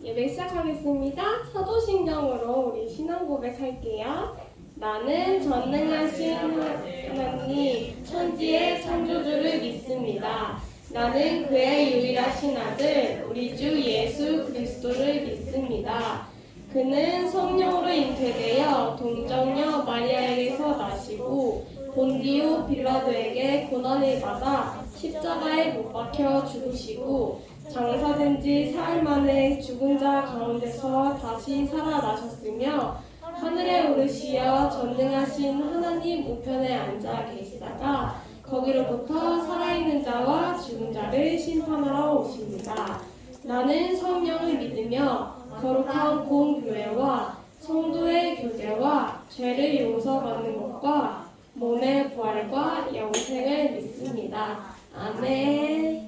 예배 시작하겠습니다. 사도신경으로 우리 신앙 고백할게요. 나는 전능하신 하나님 천지의 창조주를 믿습니다. 나는 그의 유일하신 아들 우리 주 예수 그리스도를 믿습니다. 그는 성령으로 잉태되어 동정녀 마리아에게서 나시고 본디오 빌라도에게 고난을 받아 십자가에 못 박혀 죽으시고 장사된 지 사흘 만에 죽은 자 가운데서 다시 살아나셨으며 하늘에 오르시어 전능하신 하나님 우편에 앉아 계시다가 거기로부터 살아있는 자와 죽은 자를 심판하러 오십니다. 나는 성령을 믿으며 거룩한 공교회와 성도의 교제와 죄를 용서받는 것과 몸의 부활과 영생을 믿습니다. 아멘.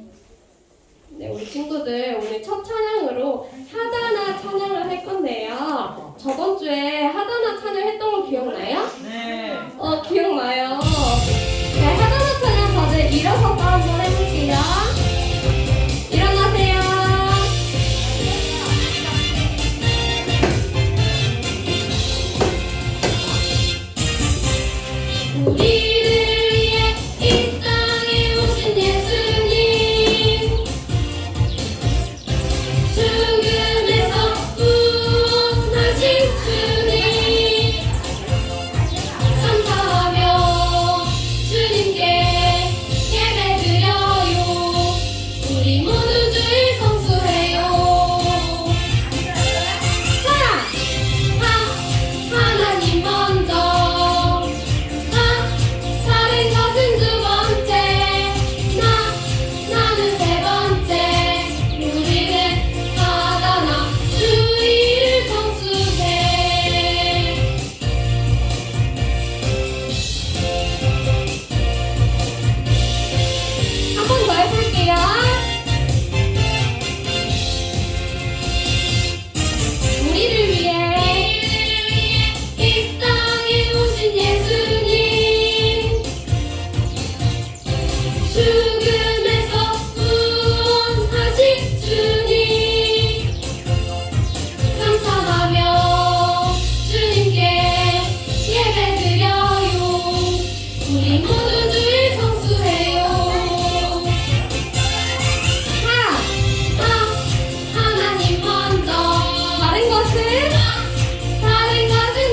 네, 우리 친구들 오늘 첫 찬양으로 하다나 찬양을 할 건데요. 저번 주에 하다나 찬양 했던 거 기억나요? 네. 기억나요. 네, 하다나 찬양 다들 일어서서 한번 해볼게요. 일어나세요. 우리를 위해 이 땅에 오신 예수님 죽음에서 구원하신 주님 감사하며 주님께 예배드려요. 우리 모두 주를 성수해요. 하나님 먼저 다른 것은 두 번째 나는 세 번째 우리는 하다나 주 이를 성수해. 한 번 더 해볼게요. 우리를 위해 이 땅에 오신 예수님 죽음에서 구원하신 주님 감사하며 주님께 예배드려요. 우리 모두 주를 성수해요. 하나님 먼저 다른 것은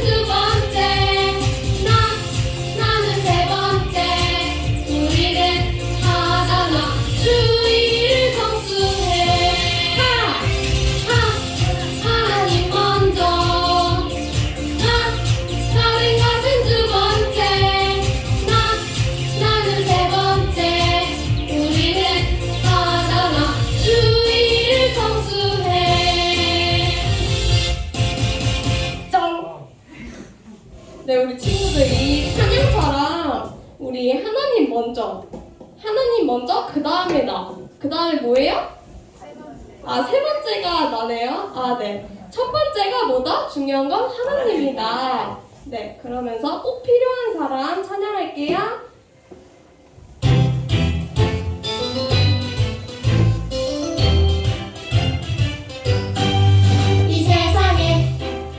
두 번째 나는 세 번째 우리는 하다나 주 이를 성수해. 하나님 먼저 다른 것은 두 번째 나는 세 번째 우리는 하다나 주 이를 성수해. 짱! 네, 우리 친구들이 찬양처럼 우리 하나님 먼저 그 다음에 그 다음에 뭐예요? 세 번째가 나네요. 네. 첫 번째가 뭐다? 중요한 건 하나님이다. 네, 그러면서 꼭 필요한 사람 찬양할게요. 이 세상에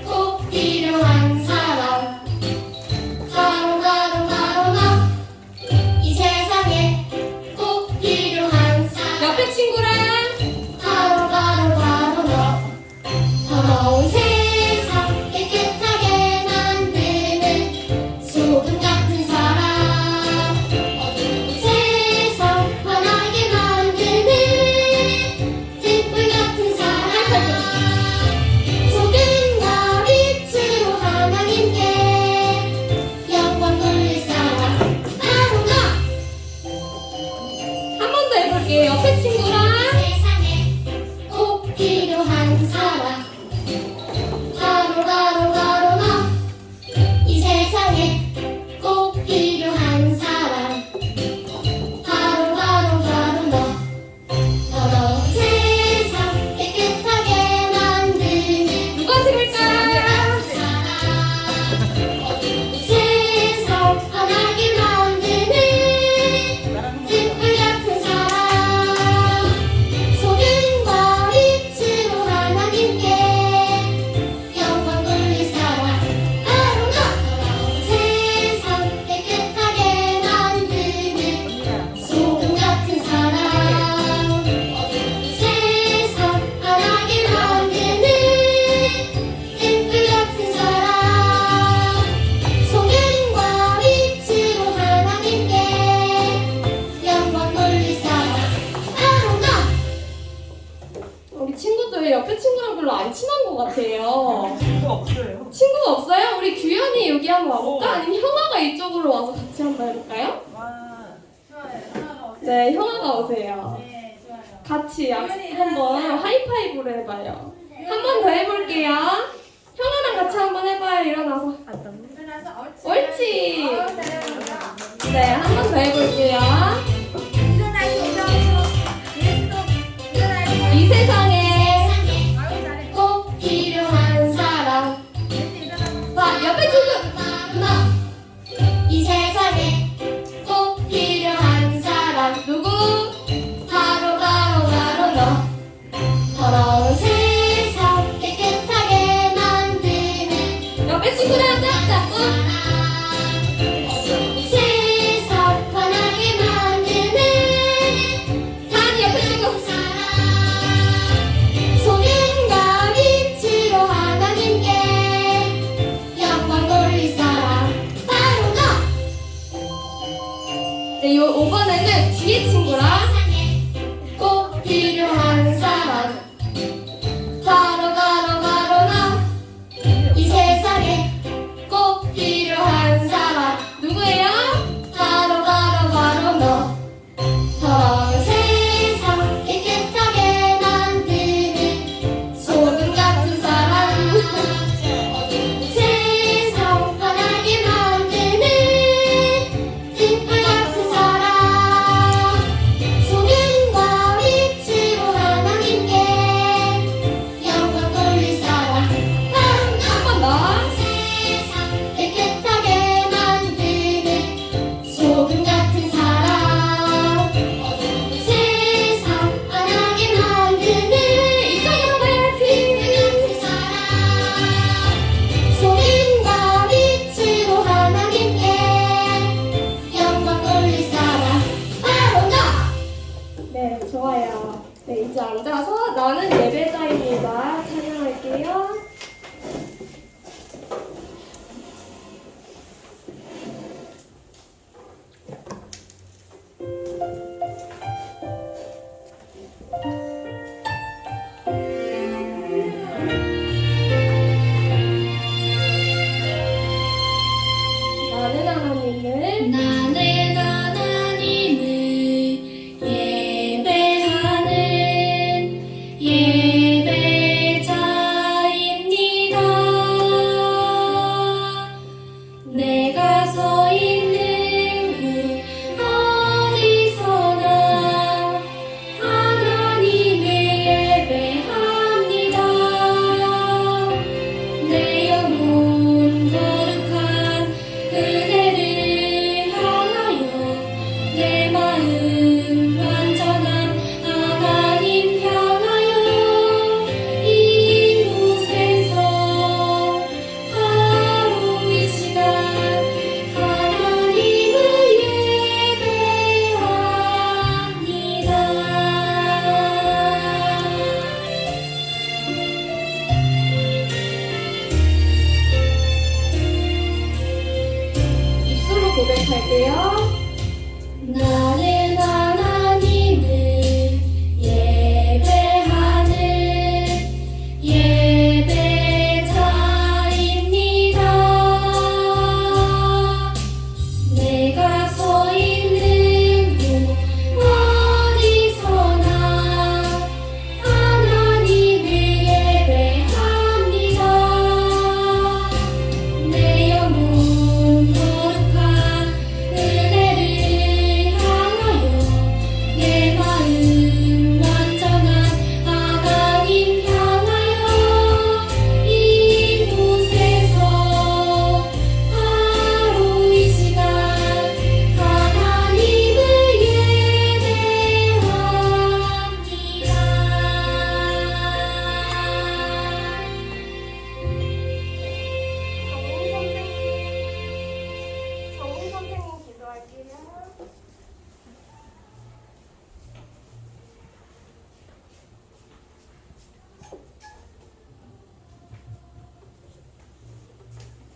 꼭 필요한 사람 바로 나. 이 세상에 꼭 필요한 사람 옆에 친구랑 바로 너. 더러운 세상 깨끗하게 만드는 소금 같은 사람 왜 옆에 친구랑 별로 안 친한 것 같아요? 친구가 없어요. 친구가 없어요? 우리 규현이 여기 한번 와볼까? 아니면 형아가 이쪽으로 와서 같이 한번 해볼까요? 와. 좋아요. 하나가 오세요. 네, 형아가 오세요. 네, 좋아요. 같이 규현이 한번 일어나세요. 하이파이브를 해봐요. 한 번 더 해볼게요. 형아랑 같이 한번 해봐요. 일어나서. 일어나서 옳지. 옳지. 잘한다. 네, 한 번 더 해볼게요. 일어나시죠. 예수도 일어나시고. 이 세상에 아유 잘해. 꼭 필요한 사람. 예수 일어나고. 봐, 옆에 친구. 너. 이 세상에 꼭 필요한 사람. 누구? 바로 너. 더러운 세상 깨끗하게 만드는 옆에 친구랑 짝짝. 세상 환하게 만드는 단 옆에 친구. 소금과 빛으로 하나님께 영광 돌릴 사람 바로 너. 네, 요 5번에는 뒤에 친구랑 꼭 필요한 사람 바로 너. 이 세상에 꼭 필요한 사람 누구예요? 바로 너. 더러운 세상 깨끗하게 만드는 소금 같은 사람. 세상 환하게 만드는 등불 같은 사람. 소금과 빛으로 하나님께 영광 돌릴 사람. 한 번 더. 세상 깨끗하게 만드는 소금 같은 사람. 세상 환하게 만드는 이쪽으로 가야지. 같은 사람. 소금과 빛으로 하나님께 영광 돌릴 사람 바로 너. 네, 좋아요. 네, 이제 앉아서 나는 예배자입니다. 찬양할게요. 나는 하나님을 예배하는 예배자입니다. 내가 서 있는 곳 어디서나 하나님을 예배합니다. 내 영혼 거룩한 은혜를 향하여 내 마음 완전한 하나님 향하여 이곳에서 바로 이 시간 하나님을 예배합니다. 입술로 고백할게요. 나는 하나님을 예배하는 예배자입니다. 내가 서 있는 곳 어디서나 하나님을 예배합니다. 내 영혼 거룩한 은혜를 향하여 내 마음 완전한 하나님 향하여 이곳에서 바로 이 시간 하나님을 예배합니다. 정훈 선생님 기도할게요.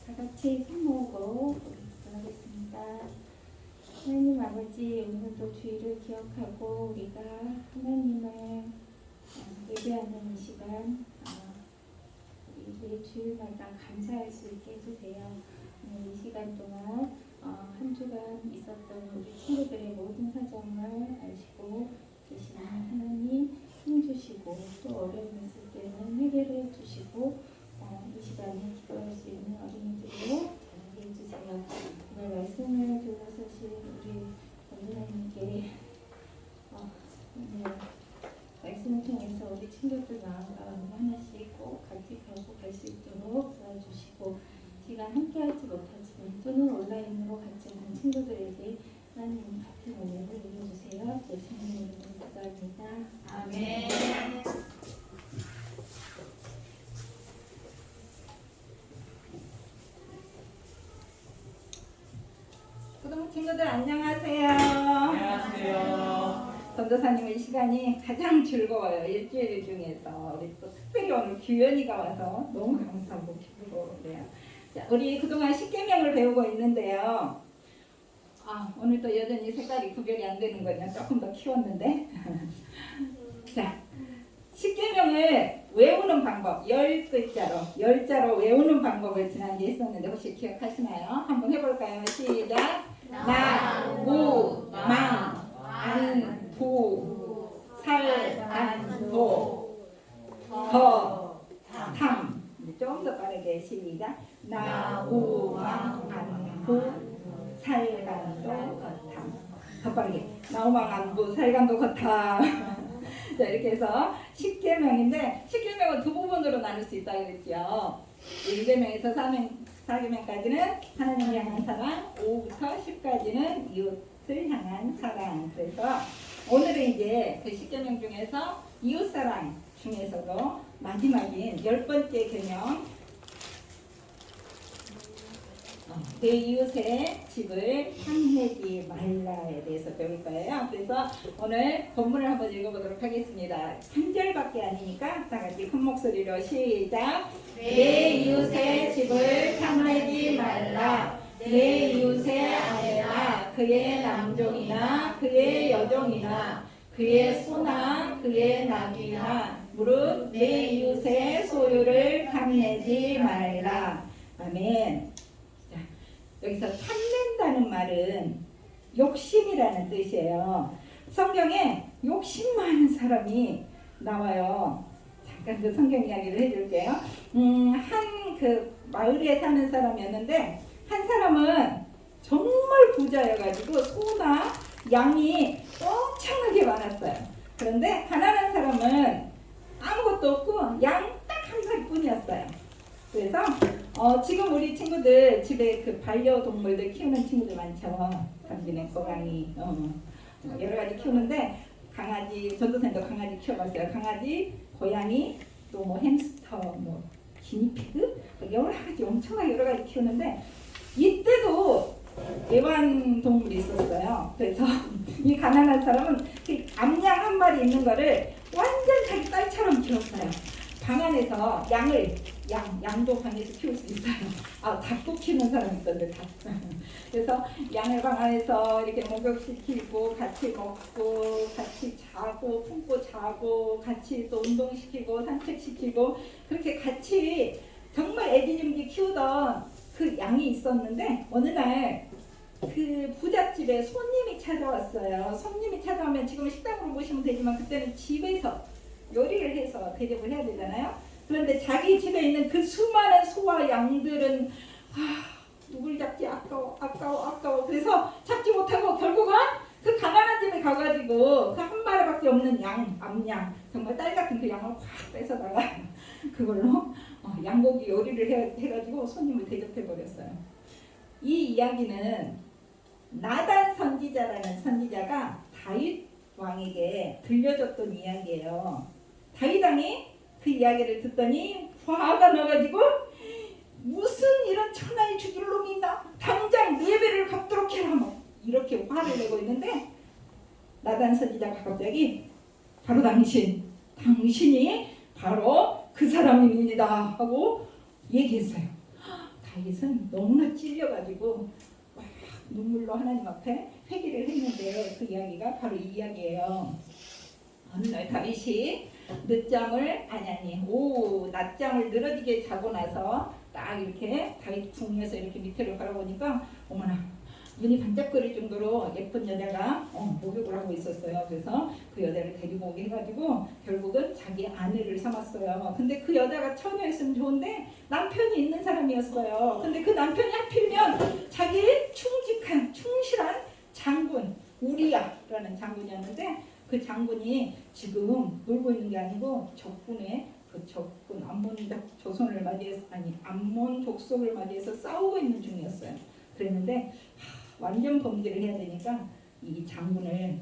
다 같이 손 모으고 기도하겠습니다. 하나님 아버지, 오늘도 주의를 기억하고 우리가 하나님을 예배하는 이 시간 우리 주일마다 감사할 수 있게 해주세요. 이 시간 동안 한 주간 있었던 우리 친구들의 모든 사정을 아시고 계시는 하나님 힘주시고 또 어려움 있을 때는 해결해 주시고 이 시간에 기도할 수 있는 어린이들로 자라게 해주세요. 오늘 말씀을 들어서신 우리 권사님께 오늘 말씀을 통해서 우리 친구들 마음 가운데 하나씩 꼭 간직하고 갈 수 있도록 도와주시고 시간 함께하지 못하지만 또는 온라인으로 같이 하는 친구들에게 하나님 같은 은혜를 이루어주세요. 예수님 이름으로 기도합니다. 아멘. 고등 친구들 안녕하세요. 안녕하세요. 전도사님 이 시간이 가장 즐거워요. 일주일 중에서 우리 또 특별히 오늘 규현이가 와서 너무 감사하고 기쁘고 그래요. 자, 우리 그동안 십계명을 배우고 있는데요. 오늘도 여전히 색깔이 구별이 안 되는군요. 조금 더 키웠는데. 자, 십계명을 외우는 방법, 10자로 외우는 방법을 지난주에 했었는데 혹시 기억하시나요? 한번 해볼까요? 시작! 나, 무, 망, 안, 부, 살, 안, 도, 더, 탐. 좀 더 빠르게 시작! 나, 무, 망, 안, 부, 살간도, 탐. 더 빠르게. 나우망, 안, 부, 살간도, 탐. 자, 이렇게 해서 10계명인데 10계명은 두 부분으로 나눌 수 있다고 그랬죠. 1계명에서 4계명까지는 하나님을 향한 사랑, 5부터 10까지는 이웃을 향한 사랑. 그래서 오늘은 이제 그 10계명 중에서 이웃사랑 중에서도 마지막인 10번째 계명, 내 이웃의 집을 향하지 말라에 대해서 배울 거예요. 그래서 오늘 본문을 한번 읽어보도록 하겠습니다. 3절밖에 아니니까 다 같이 큰 목소리로 시작! 내 이웃의 집을 향하지 말라. 내 이웃의 아내나 그의 남종이나 그의 여종이나 그의 소나 그의 나귀나 무릇 내 이웃의 소유를 탐내지 말라. 아멘. 여기서 탐낸다는 말은 욕심이라는 뜻이에요. 성경에 욕심 많은 사람이 나와요. 잠깐 그 성경 이야기를 해줄게요. 한 그 마을에 사는 사람이었는데 한 사람은 정말 부자여가지고 소나 양이 엄청나게 많았어요. 그런데 가난한 사람은 아무것도 없고 양 딱 한 마리뿐이었어요. 그래서 지금 우리 친구들 집에 그 반려동물들 키우는 친구들 많죠. 강진의 고양이 여러 가지 키우는데 강아지, 전도사님도 강아지 키워봤어요. 강아지, 고양이, 또 뭐 햄스터, 뭐 기니피그 여러 가지 엄청나게 여러 가지 키우는데 이때도 애완동물이 있었어요. 그래서 이 가난한 사람은 그 암양 한 마리 있는 거를 완전 자기 딸처럼 키웠어요. 방 안에서 양도 방에서 키울 수 있어요. 닭도 키우는 사람이 있던데 닭. 그래서 양을 방 안에서 이렇게 목욕시키고 같이 먹고 같이 자고 품고 자고 같이 또 운동시키고 산책시키고 그렇게 같이 정말 애지중지 키우던 그 양이 있었는데 어느 날 그 부잣집에 손님이 찾아왔어요. 손님이 찾아오면 지금 식당으로 모시면 되지만 그때는 집에서 요리를 해서 대접을 해야 되잖아요. 그런데 자기 집에 있는 그 수많은 소와 양들은 누굴 잡지 아까워. 그래서 잡지 못하고 결국은 그 가난한 집에 가가지고 그 한 마리밖에 없는 암양 정말 딸 같은 그 양을 확 뺏어다가 그걸로 양고기 요리를 해가지고 손님을 대접해 버렸어요. 이 이야기는 나단 선지자라는 선지자가 다윗 왕에게 들려줬던 이야기예요. 다윗 왕이 그 이야기를 듣더니 화가 나가지고 무슨 이런 천하의 죽일 놈이 있나? 당장 예배를 갚도록 해라. 뭐 이렇게 화를 내고 있는데 나단 선지자가 갑자기 바로 당신이 바로 그 사람입니다 하고 얘기했어요. 다윗은 너무나 찔려가지고 막 눈물로 하나님 앞에 회개를 했는데 그 이야기가 바로 이 이야기예요. 어느 날 다윗이 낮잠을 늘어지게 자고 나서 딱 이렇게 다윗 궁에서 이렇게 밑으로 바라보니까 어머나 눈이 반짝거릴 정도로 예쁜 여자가 목욕을 하고 있었어요. 그래서 그 여자를 데리고 오게 해가지고 결국은 자기 아내를 삼았어요. 근데 그 여자가 처녀였으면 좋은데 남편이 있는 사람이었어요. 근데 그 남편이 하필이면 자기의 충실한 장군 우리야라는 장군이었는데 그 장군이 지금 놀고 있는 게 아니고 적군 암몬 족속을 맞이해서 싸우고 있는 중이었어요. 그랬는데 완전 범죄를 해야 되니까 이 장군을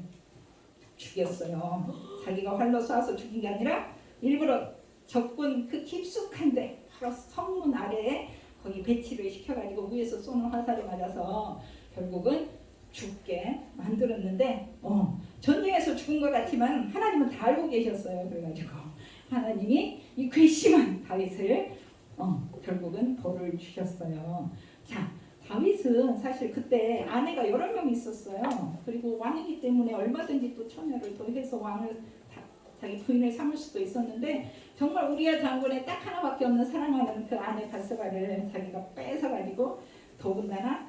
죽였어요. 자기가 활로 쏴서 죽인 게 아니라 일부러 적군 그 깊숙한데 바로 성문 아래에 거기 배치를 시켜가지고 위에서 쏘는 화살에 맞아서 결국은 죽게 만들었는데 전쟁에서 죽은 것 같지만 하나님은 다 알고 계셨어요. 그래가지고 하나님이 이 괘씸한 다윗을 결국은 벌을 주셨어요. 자, 다윗은 사실 그때 아내가 여러 명 있었어요. 그리고 왕이기 때문에 얼마든지 또 처녀를 더 해서 왕을 자기 부인을 삼을 수도 있었는데 정말 우리야 장군의 딱 하나밖에 없는 사랑하는 그 아내 바스바를 자기가 뺏어가지고 더군다나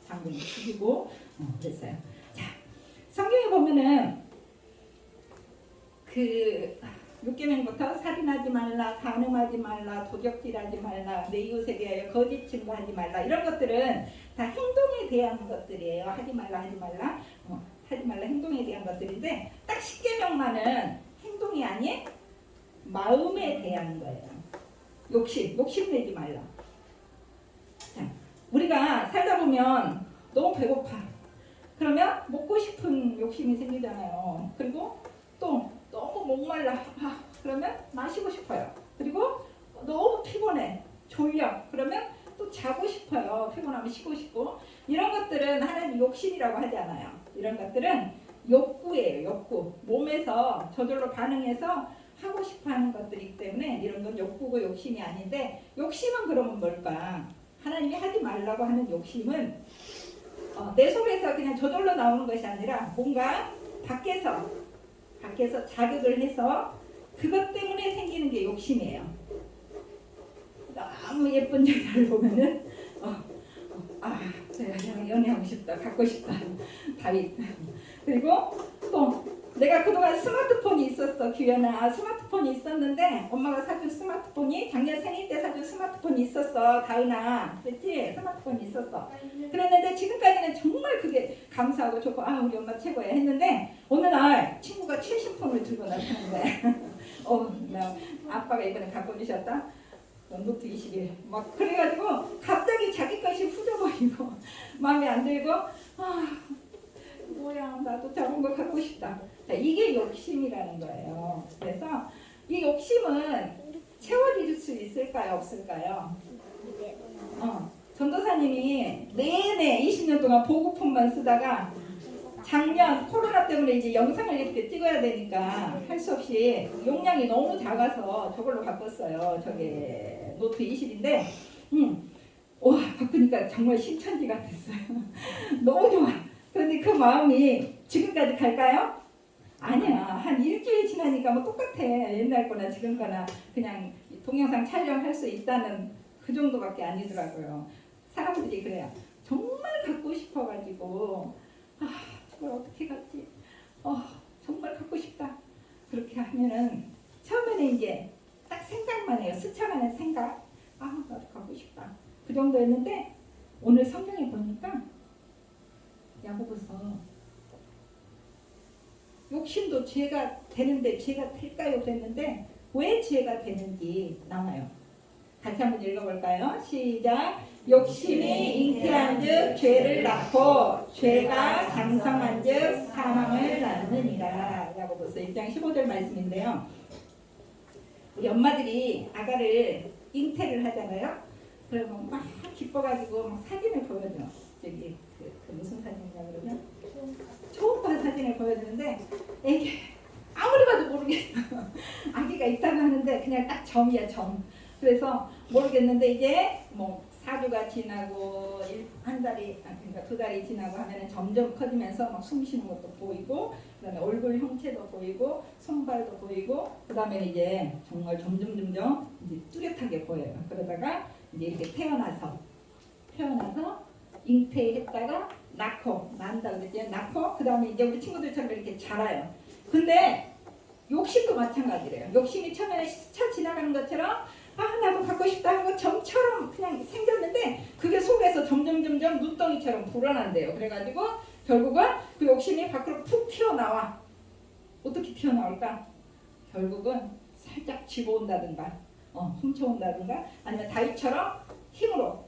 장군이 죽이고 그랬어요. 자, 성경에 보면은 그 6계명부터 살인하지 말라, 간음하지 말라, 도적질하지 말라, 내 이웃에 대하여 거짓 증거하지 말라 이런 것들은 다 행동에 대한 것들이에요. 하지 말라 행동에 대한 것들인데 딱 10계명만은 행동이 아닌 마음에 대한 거예요. 욕심내지 말라. 자, 우리가 살다 보면 너무 배고파. 그러면 먹고 싶은 욕심이 생기잖아요. 그리고 또 너무 목말라. 그러면 마시고 싶어요. 그리고 너무 피곤해. 졸려. 그러면 또 자고 싶어요. 피곤하면 쉬고 싶고. 이런 것들은 하나님 욕심이라고 하지 않아요. 이런 것들은 욕구예요. 욕구. 몸에서 저절로 반응해서 하고 싶어하는 것들이기 때문에 이런 건 욕구고 욕심이 아닌데 욕심은 그러면 뭘까? 하나님이 하지 말라고 하는 욕심은 내 속에서 그냥 저절로 나오는 것이 아니라 뭔가 밖에서 자극을 해서 그것 때문에 생기는 게 욕심이에요. 너무 예쁜 여자를 보면은 내가 연애하고 싶다, 갖고 싶다, 다윗. 그리고 또 내가 그동안 스마트폰이 있었어, 규현아. 스마트폰이 있었는데 엄마가 사준 스마트폰이 작년 생일 때 사준 스마트폰이 있었어, 다은아. 그렇지? 스마트폰이 있었어. 그랬는데 지금까지는 정말 그게 감사하고 좋고 우리 엄마 최고야 했는데 어느 날 친구가 최신 폰을 들고 나타난 거야. 나 아빠가 이번에 갖고 주셨다. 노트 21. 막 그래가지고 갑자기 자기 것이 후져버리고 마음에 안 들고 뭐야 나도 저런 거 갖고 싶다. 자, 이게 욕심이라는 거예요. 그래서 이 욕심은 채워질 수 있을까요? 없을까요? 전도사님이 내내 20년 동안 보고폰만 쓰다가 작년 코로나 때문에 이제 영상을 이렇게 찍어야 되니까 할 수 없이 용량이 너무 작아서 저걸로 바꿨어요. 저게 노트 20인데 와 바꾸니까 정말 신천지 같았어요. 너무 좋아. 그런데 그 마음이 지금까지 갈까요? 아니야. 한 일주일 지나니까 뭐 똑같아. 옛날 거나 지금 거나 그냥 동영상 촬영할 수 있다는 그 정도밖에 아니더라고요. 사람들이 그래요. 정말 갖고 싶어가지고 저걸 어떻게 갖지? 정말 갖고 싶다. 그렇게 하면은 처음에는 이제 딱 생각만 해요. 스쳐가는 생각. 나도 갖고 싶다. 그 정도였는데 오늘 성경에 보니까 야고보서 욕심도 죄가 되는데 죄가 될까요? 그랬는데 왜 죄가 되는지 나와요. 같이 한번 읽어볼까요? 시작. 욕심이 잉태한즉 죄를 낳고 죄가 장성한즉 사망을 낳느니라. 야고보서 1장 15절 말씀인데요. 우리 엄마들이 아가를 잉태를 하잖아요. 그러면 막 기뻐가지고 막 사진을 보여줘. 저기 그 무슨 사진이냐 그러면 초음파 사진을 보여주는데 애기 아무리 봐도 모르겠어. 아기가 있다고 하는데 그냥 딱 점이야 점. 그래서 모르겠는데 이제 뭐 4주가 지나고 한 달이 그러니까 2달이 지나고 하면은 점점 커지면서 막 숨 쉬는 것도 보이고 그다음에 얼굴 형체도 보이고 손발도 보이고 그다음에 이제 정말 점점 이제 뚜렷하게 보여요. 그러다가 이제 이렇게 태어나서 잉태했다가 난다 그랬죠. 낳고 그다음에 이제 우리 친구들처럼 이렇게 자라요. 근데 욕심도 마찬가지래요. 욕심이 처음에는 스쳐 지나가는 것처럼 나도 갖고 싶다 하고 점처럼 그냥 생겼는데 그게 속에서 점점 눈덩이처럼 불어난대요. 그래가지고 결국은 그 욕심이 밖으로 푹 튀어나와. 어떻게 튀어나올까? 결국은 살짝 집어온다든가 훔쳐온다든가 아니면 다윗처럼 힘으로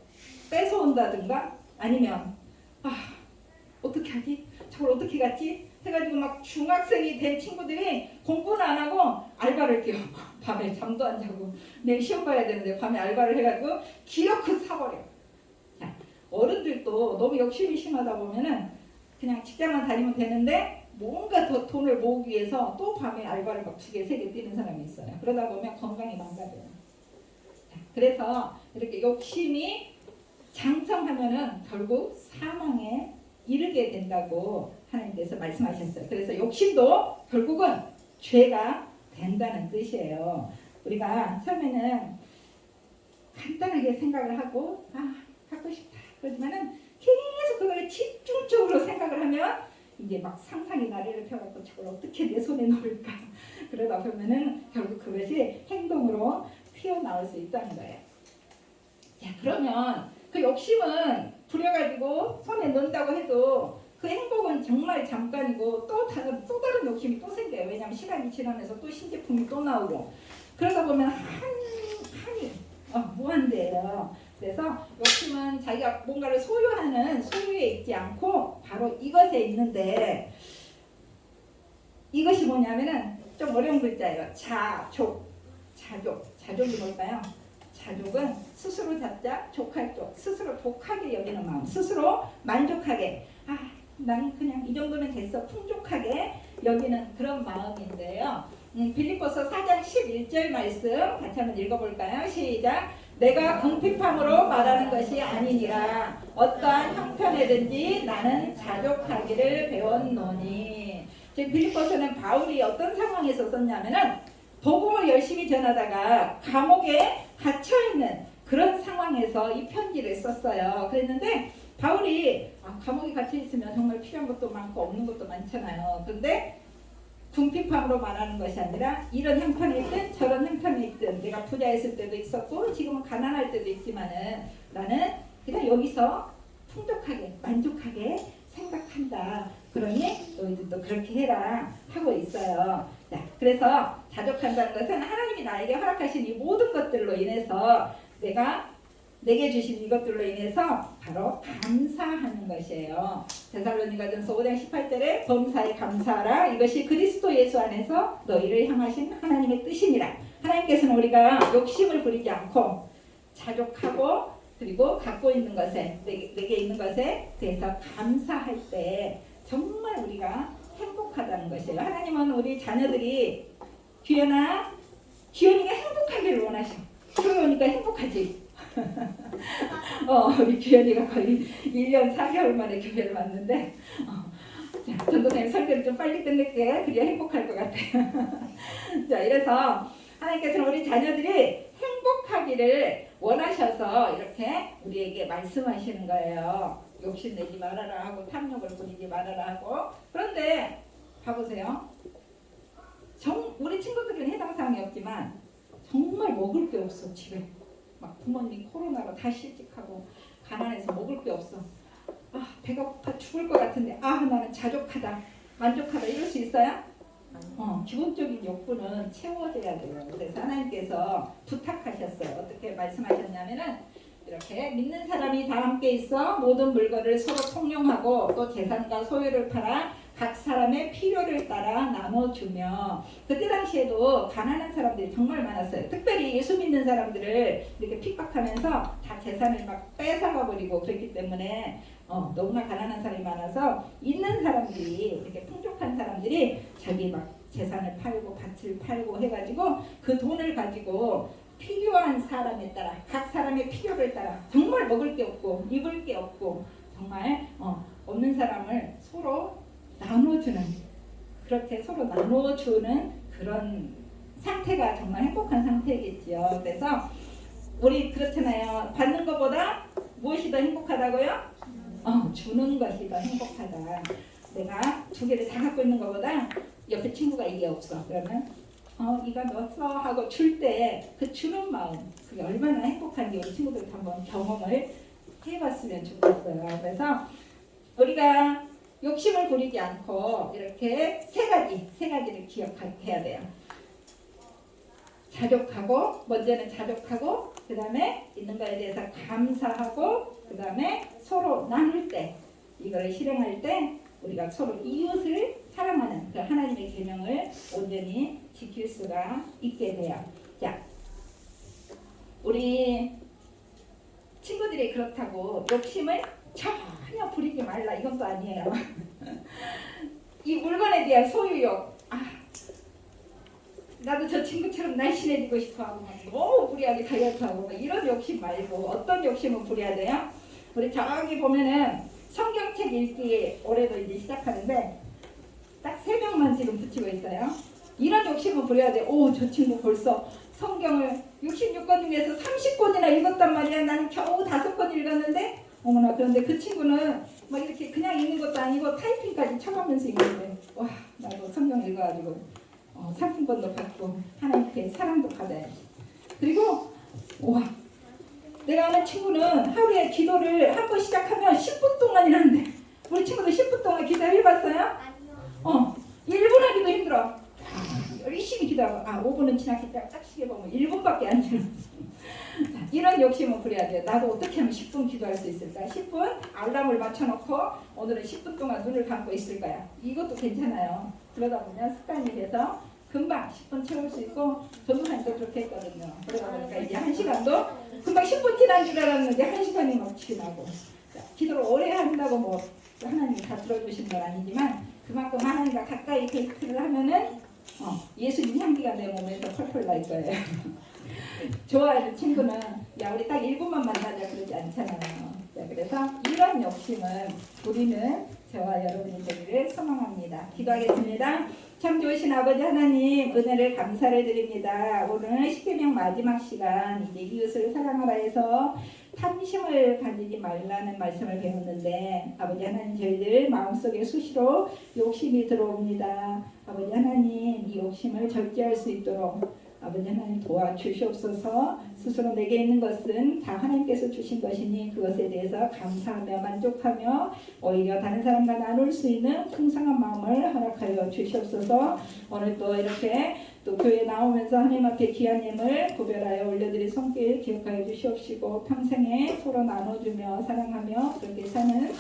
뺏어온다든가 아니면 어떻게 하지? 저걸 어떻게 갔지? 해가지고 막 중학생이 된 친구들이 공부는 안 하고 알바를 뛰어. 밤에 잠도 안 자고 내일 시험 봐야 되는데 밤에 알바를 해가지고 기어코 사버려. 자, 어른들도 너무 욕심이 심하다 보면은 그냥 직장만 다니면 되는데 뭔가 더 돈을 모으기 위해서 또 밤에 알바를 막 2개, 3개 뛰는 사람이 있어요. 그러다 보면 건강이 망가져요. 자, 그래서 이렇게 욕심이 장성하면은 결국 사망에 이르게 된다고 하나님께서 말씀하셨어요. 그래서 욕심도 결국은 죄가 된다는 뜻이에요. 우리가 처음에는 간단하게 생각을 하고 갖고 싶다 그러지만은 계속 그걸 집중적으로 생각을 하면 이제 막 상상이 나래를 펴갖고 저걸 어떻게 내 손에 넣을까 그러다 보면은 결국 그것이 행동으로 튀어나올 수 있다는 거예요. 자, 그러면 그 욕심은 부려가지고 손에 넣는다고 해도 그 행복은 정말 잠깐이고 또 다른 욕심이 또 생겨요. 왜냐하면 시간이 지나면서 또 신제품이 또 나오고 그러다 보면 한이 무한대예요. 그래서 욕심은 자기가 뭔가를 소유하는 소유에 있지 않고 바로 이것에 있는데 이것이 뭐냐면은 좀 어려운 글자예요. 자족이 뭘까요? 자족은 스스로 잡자, 족할 쪽, 스스로 독하게 여기는 마음, 스스로 만족하게 나는 그냥 이 정도면 됐어, 풍족하게 여기는 그런 마음인데요. 빌립보서 4장 11절 말씀 같이 한번 읽어볼까요? 시작! 내가 궁핍함으로 말하는 것이 아니니라 어떠한 형편에든지 나는 자족하기를 배웠노니. 지금 빌립보서는 바울이 어떤 상황에서 썼냐면은 복음을 열심히 전하다가 감옥에 갇혀있는 그런 상황에서 이 편지를 썼어요. 그랬는데 바울이 감옥에 갇혀있으면 정말 필요한 것도 많고 없는 것도 많잖아요. 그런데 궁핍함으로 말하는 것이 아니라 이런 형편에 있든 저런 형편에 있든 내가 부자였을 때도 있었고 지금은 가난할 때도 있지만은 나는 그냥 여기서 풍족하게 만족하게 생각한다. 그러니 너희들도 그렇게 해라 하고 있어요. 자, 그래서 자족한다는 것은 하나님이 나에게 허락하신 이 모든 것들로 인해서 내게 주신 이것들로 인해서 바로 감사하는 것이에요. 데살로니가전서 5장 18절에 범사에 감사하라. 이것이 그리스도 예수 안에서 너희를 향하신 하나님의 뜻이니라. 하나님께서는 우리가 욕심을 부리지 않고 자족하고 그리고 갖고 있는 것에 내게 있는 것에 대해서 감사할 때 정말 우리가 행복하다는 것이에요. 하나님은 우리 자녀들이 기현이가 행복하기를 원하셔. 교회 오니까 행복하지. 우리 규현이가 거의 1년 4개월 만에 교회를 왔는데 전도사님 설교를 좀 빨리 끝낼게. 그래야 행복할 것 같아요. 자, 이래서 하나님께서는 우리 자녀들이 행복하기를 원하셔서 이렇게 우리에게 말씀하시는 거예요. 욕심내지 말아라 하고 탐욕을 부리지 말아라 하고. 그런데 봐보세요. 우리 친구들은 해당 사항이 없지만 정말 먹을 게 없어. 집에 막 부모님 코로나로 다 실직하고 가난해서 먹을 게 없어. 배가 고파 죽을 것 같은데 나는 자족하다 만족하다 이럴 수 있어요? 기본적인 욕구는 채워져야 돼요. 그래서 하나님께서 부탁하셨어요. 어떻게 말씀하셨냐면은 이렇게 믿는 사람이 다 함께 있어 모든 물건을 서로 통용하고 또 재산과 소유를 팔아 각 사람의 필요를 따라 나눠주며. 그때 당시에도 가난한 사람들이 정말 많았어요. 특별히 예수 믿는 사람들을 이렇게 핍박하면서 다 재산을 막 뺏어가 버리고 그랬기 때문에 너무나 가난한 사람이 많아서 있는 사람들이 이렇게 풍족한 사람들이 자기 막 재산을 팔고 밭을 팔고 해가지고 그 돈을 가지고 필요한 사람에 따라 각 사람의 필요를 따라 정말 먹을 게 없고 입을 게 없고 정말 없는 사람을 서로 나눠주는 그렇게 서로 나눠주는 그런 상태가 정말 행복한 상태겠지요. 그래서 우리 그렇잖아요. 받는 것보다 무엇이 더 행복하다고요? 주는 것이 더 행복하다. 내가 두 개를 다 갖고 있는 것보다 옆에 친구가 이게 없어. 그러면 이거 넣었어 하고 줄 때 그 주는 마음 그게 얼마나 행복한지 우리 친구들 한번 경험을 해봤으면 좋겠어요. 그래서 우리가 욕심을 부리지 않고 이렇게 세 가지를 기억해야 돼요. 자족하고 먼저는 자족하고 그 다음에 있는 거에 대해서 감사하고 그 다음에 서로 나눌 때 이거를 실행할 때 우리가 서로 이웃을 사랑하는 그 하나님의 계명을 온전히 지킬 수가 있게 돼요. 자, 우리 친구들이 그렇다고 욕심을 전혀 부리지 말라 이건 또 아니에요. 이 물건에 대한 소유욕 나도 저 친구처럼 날씬해지고 싶어하고 너무 무리하게 다이어트하고 이런 욕심 말고 어떤 욕심을 부려야 돼요? 우리 저기 보면은 성경책 읽기 올해도 이제 시작하는데 딱 3명만 지금 붙이고 있어요. 이런 욕심을 부려야 돼. 저 친구 벌써 성경을 66권 중에서 30권이나 읽었단 말이야. 나는 겨우 5권 읽었는데 어머나 그런데 그 친구는 막 이렇게 그냥 읽는 것도 아니고 타이핑까지 쳐가면서 읽는데 와 나도 성경 읽어가지고 상품권도 받고 하나님께 사랑도 받아야지. 그리고 와 내가 아는 친구는 하루에 기도를 한 번 시작하면 10분 동안이나 하는데 우리 친구도 10분 동안 기도해봤어요? 1분 하기도 힘들어. 열심히 기도하고 5분은 지나겠다 딱 시계보면 1분밖에 안 지나. 이런 욕심을 부려야 돼요. 나도 어떻게 하면 10분 기도할 수 있을까? 10분 알람을 맞춰놓고 오늘은 10분 동안 눈을 감고 있을 거야. 이것도 괜찮아요. 그러다 보면 습관이 돼서 금방 10분 채울 수 있고 전도사님도 그렇게 했거든요. 그러다 보니까 이제 1시간도 금방 10분 지난 줄 알았는데 1시간이 막 지나고. 기도를 오래 한다고 뭐 하나님이 다 들어주신 건 아니지만 그만큼 하나님과 가까이 데이트를 하면은 예수님 향기가 내 몸에서 펄펄 날 거예요. 좋아하는 친구는 야 우리 딱 1분만 만나자 그러지 않잖아요. 자, 그래서 이런 욕심을 부리는 저와 여러분이 되기를 소망합니다. 기도하겠습니다. 참 좋으신 아버지 하나님 은혜를 감사를 드립니다. 오늘 십계명 마지막 시간 이제 이웃을 사랑하라 해서 탐심을 가지지 말라는 말씀을 배웠는데 아버지 하나님 저희들 마음속에 수시로 욕심이 들어옵니다. 아버지 하나님 이 욕심을 절제할 수 있도록 아버지 하나님 도와주시옵소서. 스스로 내게 있는 것은 다 하나님께서 주신 것이니 그것에 대해서 감사하며 만족하며 오히려 다른 사람과 나눌 수 있는 풍성한 마음을 허락하여 주시옵소서. 오늘 또 이렇게 또 교회에 나오면서 하나님 앞에 귀한 예물 구별하여 올려드릴 손길 기억하여 주시옵시고 평생에 서로 나눠주며 사랑하며 그렇게 사는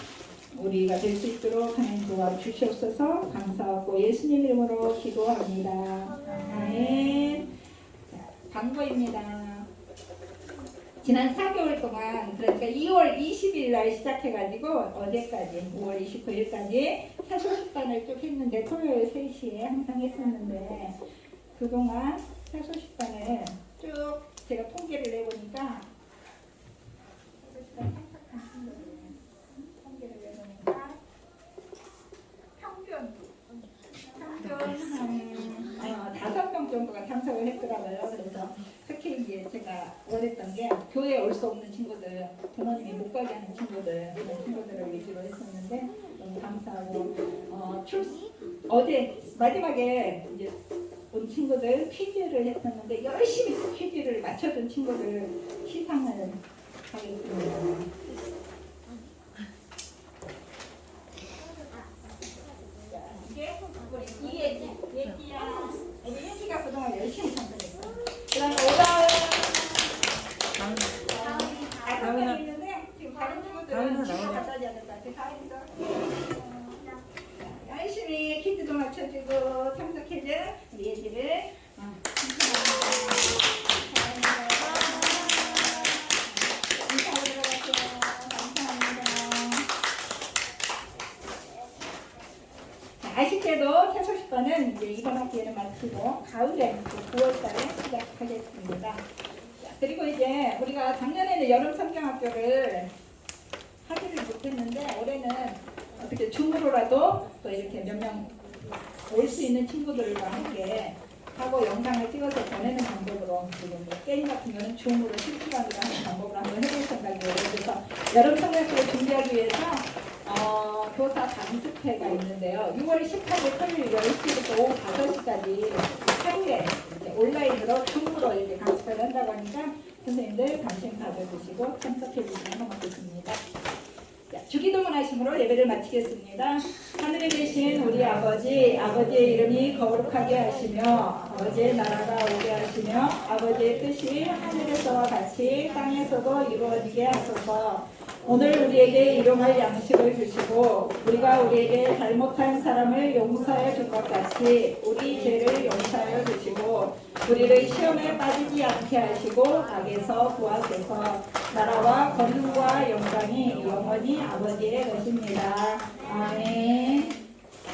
우리가 될 수 있도록 하나님 도와주시옵소서. 감사하고 예수님 이름으로 기도합니다. 아멘. 광고입니다. 지난 4개월 동안 그러니까 2월 20일 날 시작해가지고 어제까지 5월 29일까지 사소식단을 쭉 했는데 토요일 3시에 항상 했었는데 그동안 사소식단을 쭉 제가 통계를 내보니까 사소식단 참석한 친구들 통계를 내보니까 평균 한 5명 정도가 참석을 했더라고요. 그래서 특히 이제 제가 원했던 게 교회에 올 수 없는 친구들, 부모님이 못 가게 하는 친구들, 그런 친구들을 위주로 했었는데 너무 감사하고 어제 마지막에 이제 온 친구들 퀴즈를 했었는데 열심히 퀴즈를 맞춰준 친구들 시상을 하겠습니다. 예지야, 예지가 그동안 열심히 참석했어. 그다음에 다음에 있는데 지금 다른 친구들은 집에 갖다 줘야 될까? 열심히 퀴즈도 맞춰주고 참석해준 우리 예지를 아쉽게도 사소식반은 이제 이번 학기에는 마치고 가을에 9월달에 시작하겠습니다. 그리고 이제 우리가 작년에는 여름 성경학교를 하기를 못했는데 올해는 어떻게 줌으로라도 또 이렇게 몇 명 올 수 있는 친구들과 함께 하고 영상을 찍어서 보내는 방법으로 지금 뭐 게임 같은 거는 줌으로 실시간으로 하는 방법으로 한번 해볼 생각이에요. 그래서 여름 성경학교를 준비하기 위해서 교사 강습회가 있는데요. 6월 18일 토요일 10시부터 오후 5시까지 하루에 이렇게 온라인으로 줌으로 이렇게 강습회를 한다고 하니까 선생님들 관심 가져주시고 참석해 주시면 고맙겠습니다. 자, 주기도문 하심으로 예배를 마치겠습니다. 하늘에 계신 우리 아버지, 아버지의 이름이 거룩하게 하시며 아버지의 나라가 오게 하시며 아버지의 뜻이 하늘에서와 같이 땅에서도 이루어지게 하소서. 오늘 우리에게 일용할 양식을 주시고 우리가 우리에게 잘못한 사람을 용서해 줄 것 같이 우리 죄를 용서하여 주시고 우리를 시험에 빠지지 않게 하시고 악에서 구하소서. 나라와 권능과 영광이 영원히 아버지의 것입니다. 아멘.